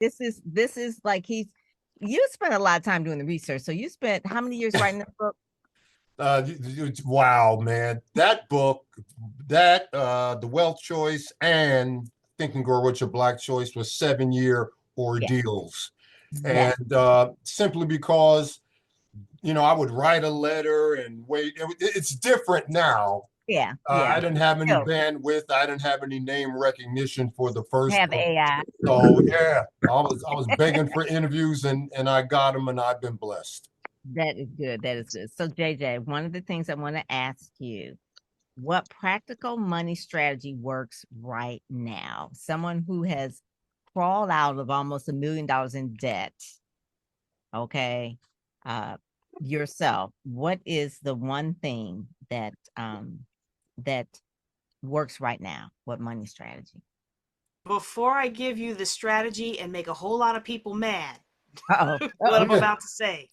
This is like you spent a lot of time doing the research. So you spent how many years writing this book? Wow, man, that book, that the Wealth Choice and Think and Grow Rich, or Black Choice, was 7 year Yeah. ordeals, Yes. and simply because I would write a letter and wait. It's different now. Yeah. I Yeah. didn't have any Still bandwidth. I didn't have any name recognition for the first have book. AI. So yeah, I was begging for interviews, and I got them, and I've been blessed. That is good. That is good. So JJ, one of the things I want to ask you, what practical money strategy works right now? Someone who has crawled out of almost $1 million in debt. Okay. Uh, yourself, what is the one thing that works right now? What money strategy? Before I give you the strategy and make a whole lot of people mad, Uh-oh. what Uh-oh. I'm about to say,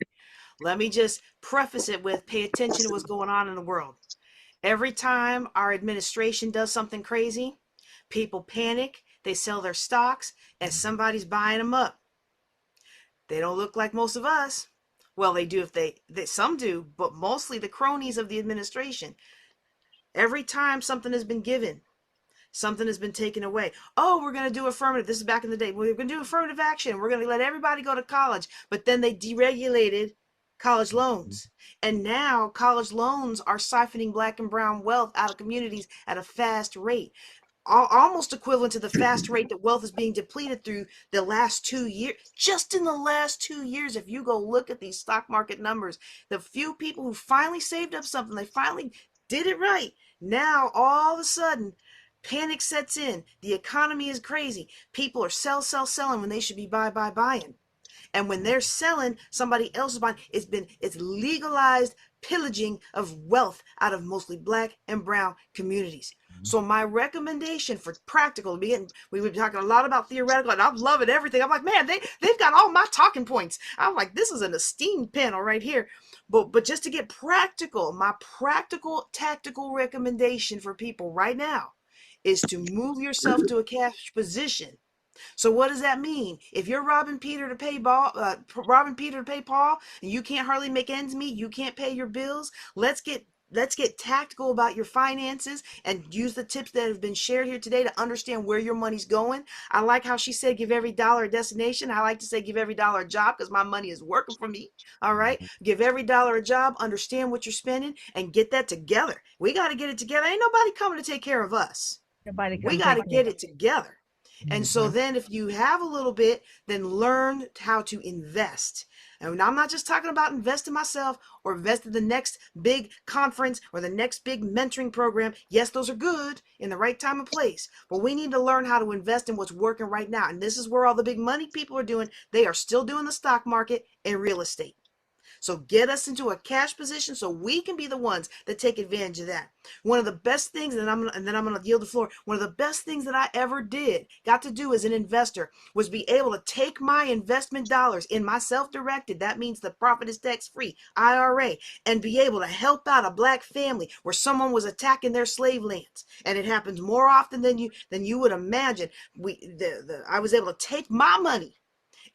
let me just preface it with pay attention to what's going on in the world. Every time our administration does something crazy, people panic, they sell their stocks, and somebody's buying them up. They don't look like most of us. Well, they do if they some do, but mostly the cronies of the administration. Every time something has been given, something has been taken away. Oh, we're going to do affirmative. This is back in the day. We're going to do affirmative action. We're going to let everybody go to college. But then they deregulated college loans. And now college loans are siphoning black and brown wealth out of communities at a fast rate. Almost equivalent to the fast rate that wealth is being depleted through the last 2 years. Just in the last 2 years, if you go look at these stock market numbers, the few people who finally saved up something, they finally did it right. Now, all of a sudden, panic sets in. The economy is crazy. People are selling when they should be buying. And when they're selling, somebody else is buying. It's legalized pillaging of wealth out of mostly black and brown communities. So my recommendation for practical, we were talking a lot about theoretical, and I'm loving everything. I'm like, man, they've got all my talking points. I'm like, this is an esteemed panel right here. But just to get practical, my practical tactical recommendation for people right now is to move yourself to a cash position. So what does that mean? If you're robbing Peter to pay Paul, and you can't hardly make ends meet, you can't pay your bills. Let's get tactical about your finances and use the tips that have been shared here today to understand where your money's going. I like how she said give every dollar a destination. I like to say give every dollar a job because my money is working for me. All right. Give every dollar a job, understand what you're spending, and get that together. We got to get it together. Ain't nobody coming to take care of us. Nobody We come got take to care. get it together. And so Mhm. then if you have a little bit, then learn how to invest. And I'm not just talking about investing myself or invest in the next big conference or the next big mentoring program. Yes, those are good in the right time and place, but we need to learn how to invest in what's working right now. And this is where all the big money people are doing. They are still doing the stock market and real estate. So get us into a cash position so we can be the ones that take advantage of that. One of the best things, and then I'm gonna yield the floor. One of the best things that I ever got to do as an investor, was be able to take my investment dollars in my self-directed, that means the profit is tax-free IRA, and be able to help out a black family where someone was attacking their slave lands. And it happens more often than you would imagine. I was able to take my money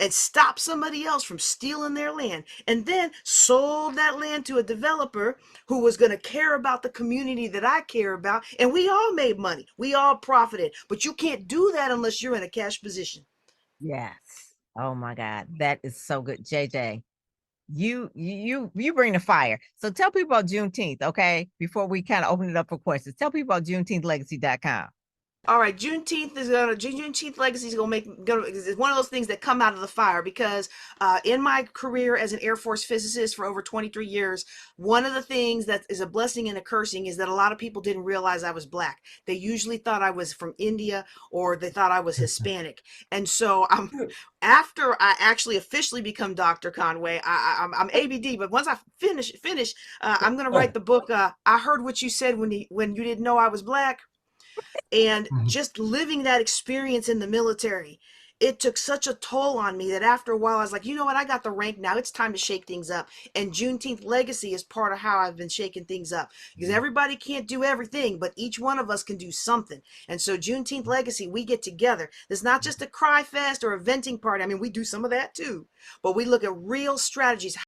and stop somebody else from stealing their land, and then sold that land to a developer who was going to care about the community that I care about, and we all made money, we all profited. But you can't do that unless you're in a cash position. Yes. Oh my God. That is so good. JJ, you bring the fire. So tell people about Juneteenth, okay? Before we kind of open it up for questions. Tell people about JuneteenthLegacy.com. All right, Juneteenth legacy is is one of those things that come out of the fire because in my career as an Air Force physicist for over 23 years, one of the things that is a blessing and a cursing is that a lot of people didn't realize I was black. They usually thought I was from India or they thought I was Hispanic, and so after I actually officially become Dr. Conway, I'm ABD. But once I finish, I'm gonna write the book. I heard what you said when you didn't know I was black, and just living that experience in the military, it took such a toll on me that after a while I was like, you know what, I got the rank now. It's time to shake things up. And Juneteenth Legacy is part of how I've been shaking things up, because everybody can't do everything, but each one of us can do something. And so Juneteenth Legacy, we get together. It's not just a cry fest or a venting party. I mean, we do some of that too, but we look at real strategies.